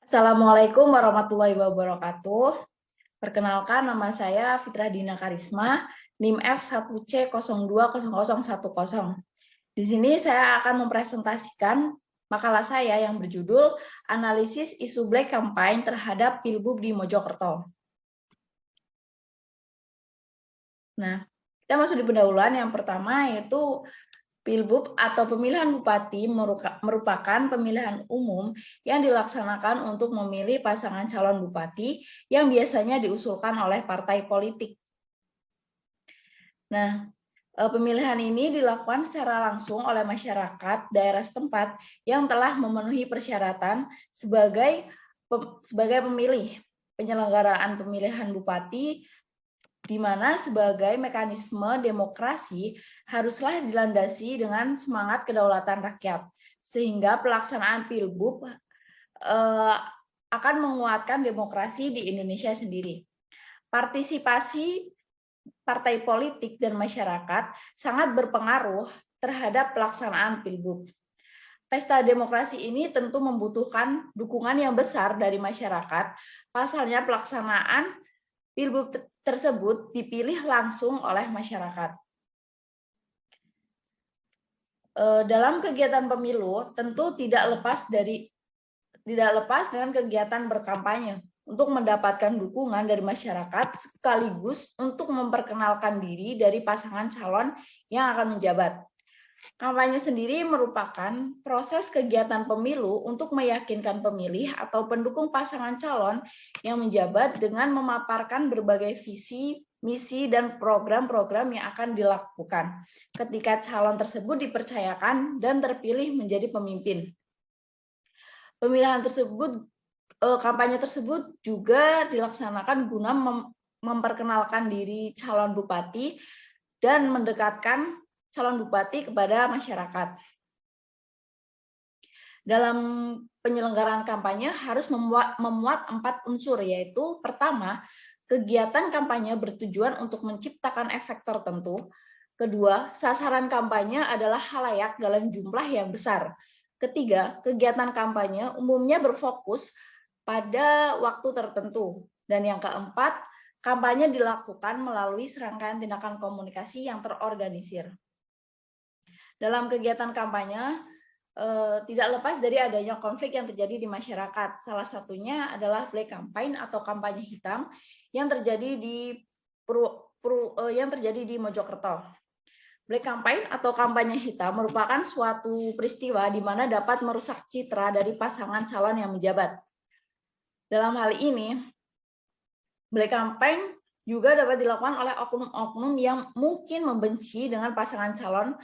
Assalamualaikum warahmatullahi wabarakatuh. Perkenalkan, nama saya Fitrah Dina Karisma, NIM F1C020010. Di sini saya akan mempresentasikan makalah saya yang berjudul Analisis Isu Black Campaign terhadap Pilbub di Mojokerto. Nah, kita masuk di pendahuluan. Yang pertama yaitu Pilbub atau pemilihan bupati merupakan pemilihan umum yang dilaksanakan untuk memilih pasangan calon bupati yang biasanya diusulkan oleh partai politik. Nah, pemilihan ini dilakukan secara langsung oleh masyarakat daerah setempat yang telah memenuhi persyaratan sebagai pemilih. Penyelenggaraan pemilihan bupati di mana sebagai mekanisme demokrasi haruslah dilandasi dengan semangat kedaulatan rakyat, sehingga pelaksanaan Pilbub akan menguatkan demokrasi di Indonesia sendiri. Partisipasi partai politik dan masyarakat sangat berpengaruh terhadap pelaksanaan Pilbub. Pesta demokrasi ini tentu membutuhkan dukungan yang besar dari masyarakat. Pasalnya pelaksanaan Pilbub tersebut dipilih langsung oleh masyarakat. Dalam kegiatan pemilu tentu tidak lepas dengan kegiatan berkampanye untuk mendapatkan dukungan dari masyarakat sekaligus untuk memperkenalkan diri dari pasangan calon yang akan menjabat. Kampanye sendiri merupakan proses kegiatan pemilu untuk meyakinkan pemilih atau pendukung pasangan calon yang menjabat dengan memaparkan berbagai visi, misi, dan program-program yang akan dilakukan ketika calon tersebut dipercayakan dan terpilih menjadi pemimpin. Kampanye tersebut juga dilaksanakan guna memperkenalkan diri calon bupati dan mendekatkan calon bupati kepada masyarakat. Dalam penyelenggaraan kampanye harus memuat 4 unsur, yaitu pertama, kegiatan kampanye bertujuan untuk menciptakan efek tertentu. Kedua, sasaran kampanye adalah khalayak dalam jumlah yang besar. Ketiga, kegiatan kampanye umumnya berfokus pada waktu tertentu. Dan yang keempat, kampanye dilakukan melalui serangkaian tindakan komunikasi yang terorganisir. Dalam kegiatan kampanye, tidak lepas dari adanya konflik yang terjadi di masyarakat. Salah satunya adalah black campaign atau kampanye hitam yang terjadi di Mojokerto. Black campaign atau kampanye hitam merupakan suatu peristiwa di mana dapat merusak citra dari pasangan calon yang menjabat. Dalam hal ini, black campaign juga dapat dilakukan oleh oknum-oknum yang mungkin membenci dengan pasangan calon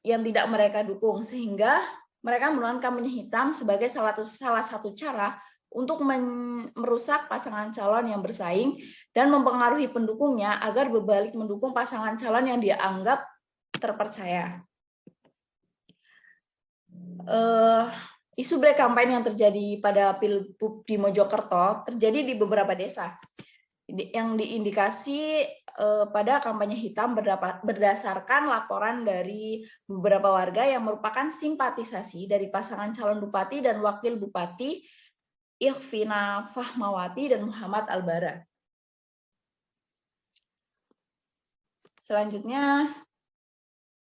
yang tidak mereka dukung, sehingga mereka menggunakan kampanye hitam sebagai salah satu cara untuk merusak pasangan calon yang bersaing dan mempengaruhi pendukungnya agar berbalik mendukung pasangan calon yang dianggap terpercaya. Isu black campaign yang terjadi pada Pilbub di Mojokerto terjadi di beberapa desa. Yang diindikasi pada kampanye hitam berdasarkan laporan dari beberapa warga yang merupakan simpatisasi dari pasangan calon bupati dan wakil bupati Ikhvina Fahmawati dan Muhammad Albara. Selanjutnya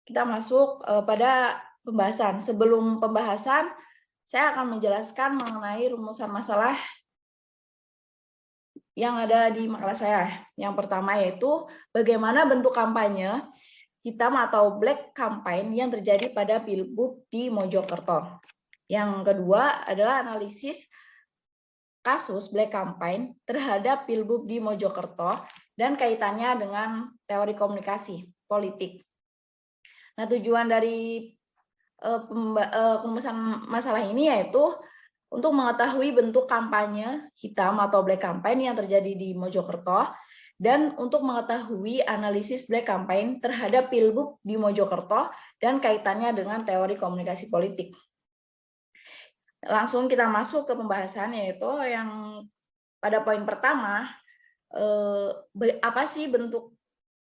kita masuk pada pembahasan. Sebelum pembahasan, saya akan menjelaskan mengenai rumusan masalah yang ada di makalah saya. Yang pertama yaitu bagaimana bentuk kampanye hitam atau black campaign yang terjadi pada Pilbub di Mojokerto. Yang kedua adalah analisis kasus black campaign terhadap Pilbub di Mojokerto dan kaitannya dengan teori komunikasi politik. Nah, tujuan dari pembahasan masalah ini yaitu untuk mengetahui bentuk kampanye hitam atau black campaign yang terjadi di Mojokerto dan untuk mengetahui analisis black campaign terhadap Pilbub di Mojokerto dan kaitannya dengan teori komunikasi politik. Langsung kita masuk ke pembahasan, yaitu yang pada poin pertama, apa sih bentuk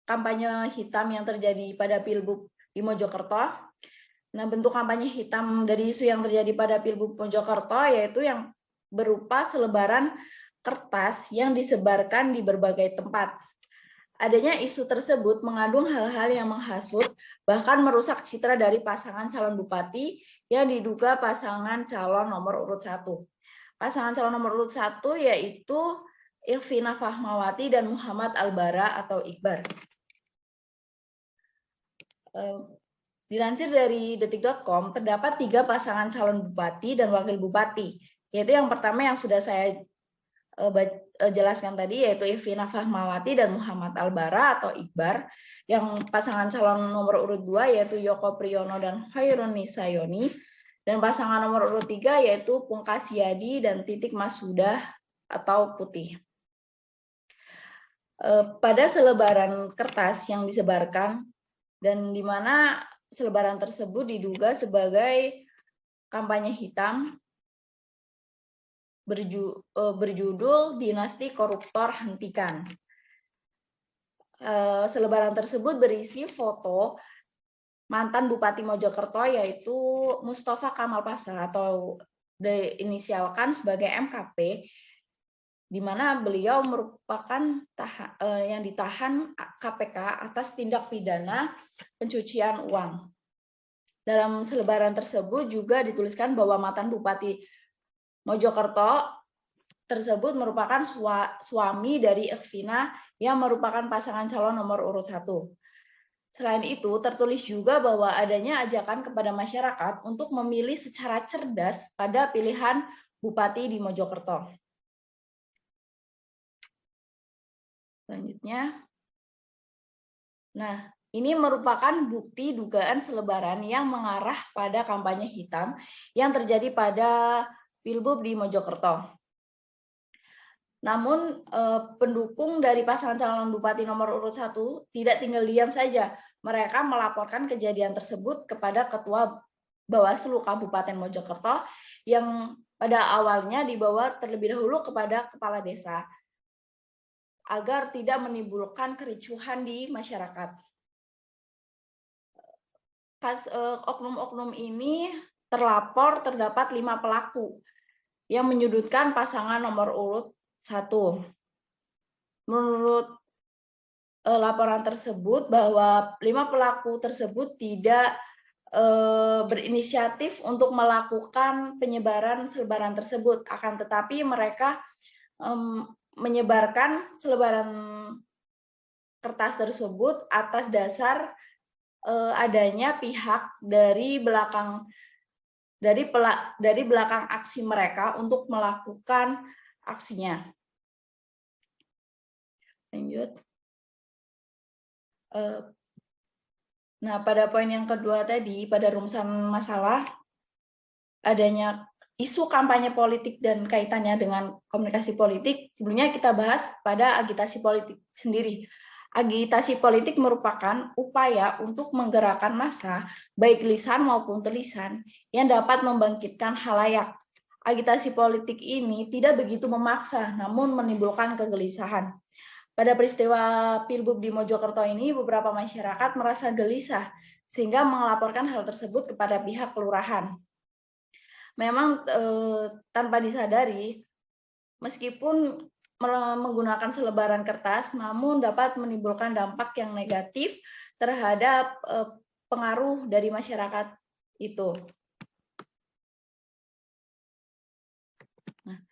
kampanye hitam yang terjadi pada Pilbub di Mojokerto? Nah, bentuk kampanye hitam dari isu yang terjadi pada Pilbub Mojokerto yaitu yang berupa selebaran kertas yang disebarkan di berbagai tempat. Adanya isu tersebut mengandung hal-hal yang menghasut, bahkan merusak citra dari pasangan calon bupati yang diduga pasangan calon nomor urut 1. Pasangan calon nomor urut 1 yaitu Irvina Fahmawati dan Muhammad Albara atau Iqbar. Dilansir dari detik.com, terdapat 3 pasangan calon bupati dan wakil bupati, yaitu yang pertama yang sudah saya jelaskan tadi, yaitu Irvina Fahmawati dan Muhammad Albara atau Iqbar. Yang pasangan calon nomor urut 2 yaitu Yoko Priyono dan Khairun Nisa Yoni. Dan pasangan nomor urut 3 yaitu Pungkasiadi dan Titik Masudah atau Putih. Pada selebaran kertas yang disebarkan, dan di mana selebaran tersebut diduga sebagai kampanye hitam, berjudul Dinasti Koruptor Hentikan. Selebaran tersebut berisi foto mantan Bupati Mojokerto yaitu Mustafa Kamal Pasha atau diinisialkan sebagai MKP, di mana beliau merupakan yang ditahan KPK atas tindak pidana pencucian uang. Dalam selebaran tersebut juga dituliskan bahwa mantan Bupati Mojokerto tersebut merupakan suami dari Irvina yang merupakan pasangan calon nomor urut 1. Selain itu, tertulis juga bahwa adanya ajakan kepada masyarakat untuk memilih secara cerdas pada pilihan bupati di Mojokerto. Selanjutnya, nah ini merupakan bukti dugaan selebaran yang mengarah pada kampanye hitam yang terjadi pada Pilbub di Mojokerto. Namun pendukung dari pasangan calon bupati nomor urut 1 tidak tinggal diam saja. Mereka melaporkan kejadian tersebut kepada Ketua Bawaslu Kabupaten Mojokerto yang pada awalnya dibawa terlebih dahulu kepada Kepala Desa agar tidak menimbulkan kericuhan di masyarakat. Oknum-oknum ini terlapor terdapat 5 pelaku yang menyudutkan pasangan nomor urut 1. Menurut laporan tersebut bahwa 5 pelaku tersebut tidak berinisiatif untuk melakukan penyebaran selebaran tersebut, akan tetapi mereka menyebarkan selebaran kertas tersebut atas dasar adanya pihak dari belakang aksi mereka untuk melakukan aksinya. Lanjut. Nah, pada poin yang kedua tadi, pada rumusan masalah, adanya isu kampanye politik dan kaitannya dengan komunikasi politik, sebelumnya kita bahas pada agitasi politik sendiri. Agitasi politik merupakan upaya untuk menggerakkan massa, baik lisan maupun tulisan, yang dapat membangkitkan khalayak. Agitasi politik ini tidak begitu memaksa, namun menimbulkan kegelisahan. Pada peristiwa Pilbub di Mojokerto ini, beberapa masyarakat merasa gelisah, sehingga melaporkan hal tersebut kepada pihak kelurahan. Memang tanpa disadari, meskipun menggunakan selebaran kertas, namun dapat menimbulkan dampak yang negatif terhadap pengaruh dari masyarakat itu. Nah,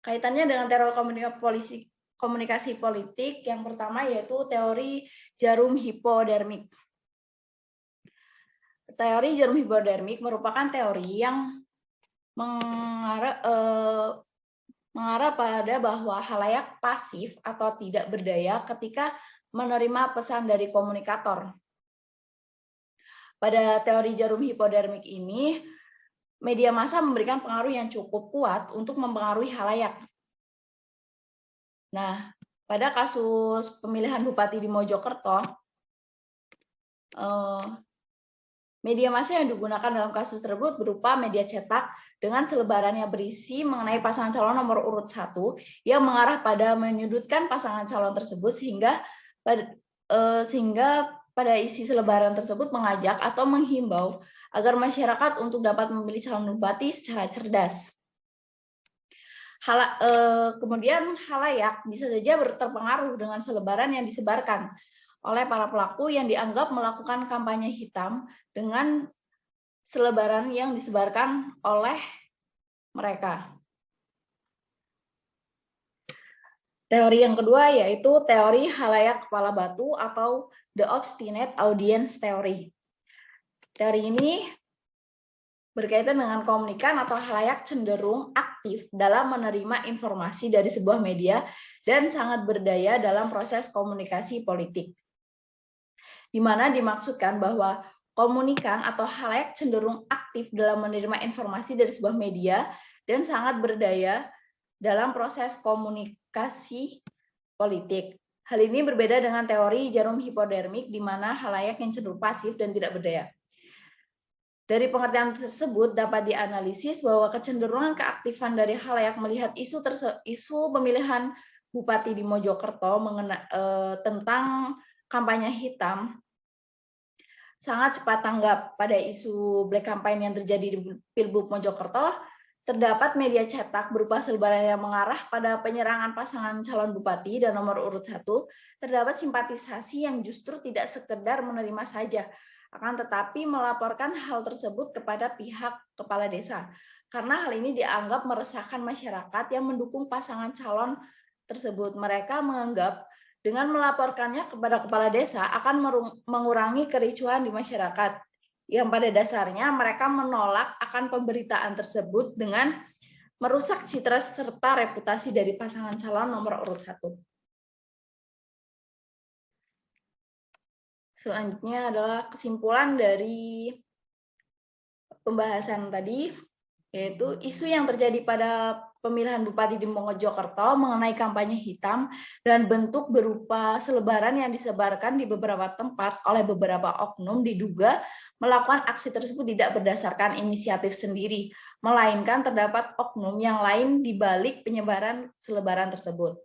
kaitannya dengan teror komunikasi politik, yang pertama yaitu teori jarum hipodermik. Teori jarum hipodermik merupakan teori yang mengarah pada bahwa khalayak pasif atau tidak berdaya ketika menerima pesan dari komunikator. Pada teori jarum hipodermik ini, media massa memberikan pengaruh yang cukup kuat untuk mempengaruhi khalayak. Nah, pada kasus pemilihan bupati di Mojokerto, media massa yang digunakan dalam kasus tersebut berupa media cetak dengan selebaran yang berisi mengenai pasangan calon nomor urut 1 yang mengarah pada menyudutkan pasangan calon tersebut, sehingga pada isi selebaran tersebut mengajak atau menghimbau agar masyarakat untuk dapat memilih calon bupati secara cerdas. Kemudian halayak bisa saja terpengaruh dengan selebaran yang disebarkan oleh para pelaku yang dianggap melakukan kampanye hitam dengan selebaran yang disebarkan oleh mereka. Teori yang kedua yaitu teori halayak kepala batu atau the obstinate audience theory. Teori ini berkaitan dengan komunikan atau halayak cenderung aktif dalam menerima informasi dari sebuah media dan sangat berdaya dalam proses komunikasi politik. Di mana dimaksudkan bahwa komunikan atau halayak cenderung aktif dalam menerima informasi dari sebuah media dan sangat berdaya dalam proses komunikasi politik. Hal ini berbeda dengan teori jarum hipodermik, di mana halayak yang cenderung pasif dan tidak berdaya. Dari pengertian tersebut dapat dianalisis bahwa kecenderungan keaktifan dari halayak melihat isu pemilihan bupati di Mojokerto tentang kampanye hitam sangat cepat tanggap pada isu black campaign yang terjadi di Pilbub Mojokerto. Terdapat media cetak berupa selebaran yang mengarah pada penyerangan pasangan calon bupati dan nomor urut 1. Terdapat simpatisasi yang justru tidak sekedar menerima saja, akan tetapi melaporkan hal tersebut kepada pihak kepala desa. Karena hal ini dianggap meresahkan masyarakat yang mendukung pasangan calon tersebut. Mereka menganggap dengan melaporkannya kepada kepala desa akan mengurangi kericuhan di masyarakat, yang pada dasarnya mereka menolak akan pemberitaan tersebut dengan merusak citra serta reputasi dari pasangan calon nomor urut 1. Selanjutnya adalah kesimpulan dari pembahasan tadi, yaitu isu yang terjadi pada pemilihan bupati di Mojokerto mengenai kampanye hitam dan bentuk berupa selebaran yang disebarkan di beberapa tempat oleh beberapa oknum diduga melakukan aksi tersebut tidak berdasarkan inisiatif sendiri, melainkan terdapat oknum yang lain di balik penyebaran selebaran tersebut.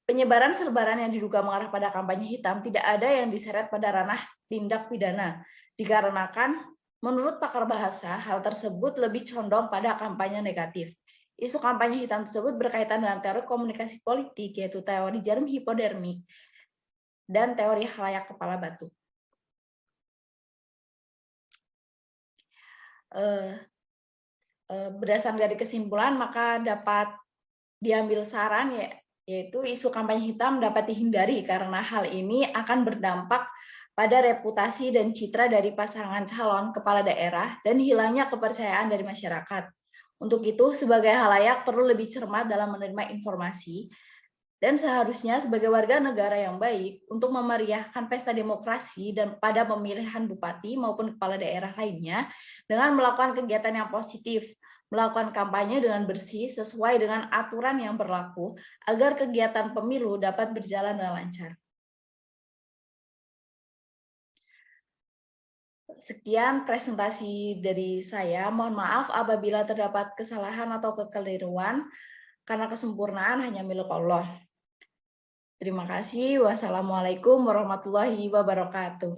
Penyebaran selebaran yang diduga mengarah pada kampanye hitam tidak ada yang diseret pada ranah tindak pidana, dikarenakan menurut pakar bahasa, hal tersebut lebih condong pada kampanye negatif. Isu kampanye hitam tersebut berkaitan dengan teori komunikasi politik, yaitu teori jarum hipodermik dan teori halayak kepala batu. Berdasarkan dari kesimpulan, maka dapat diambil saran, yaitu isu kampanye hitam dapat dihindari karena hal ini akan berdampak pada reputasi dan citra dari pasangan calon kepala daerah dan hilangnya kepercayaan dari masyarakat. Untuk itu, sebagai halayak perlu lebih cermat dalam menerima informasi dan seharusnya sebagai warga negara yang baik untuk memeriahkan pesta demokrasi dan pada pemilihan bupati maupun kepala daerah lainnya dengan melakukan kegiatan yang positif, melakukan kampanye dengan bersih sesuai dengan aturan yang berlaku agar kegiatan pemilu dapat berjalan dengan lancar. Sekian presentasi dari saya. Mohon maaf apabila terdapat kesalahan atau kekeliruan, karena kesempurnaan hanya milik Allah. Terima kasih. Wassalamualaikum warahmatullahi wabarakatuh.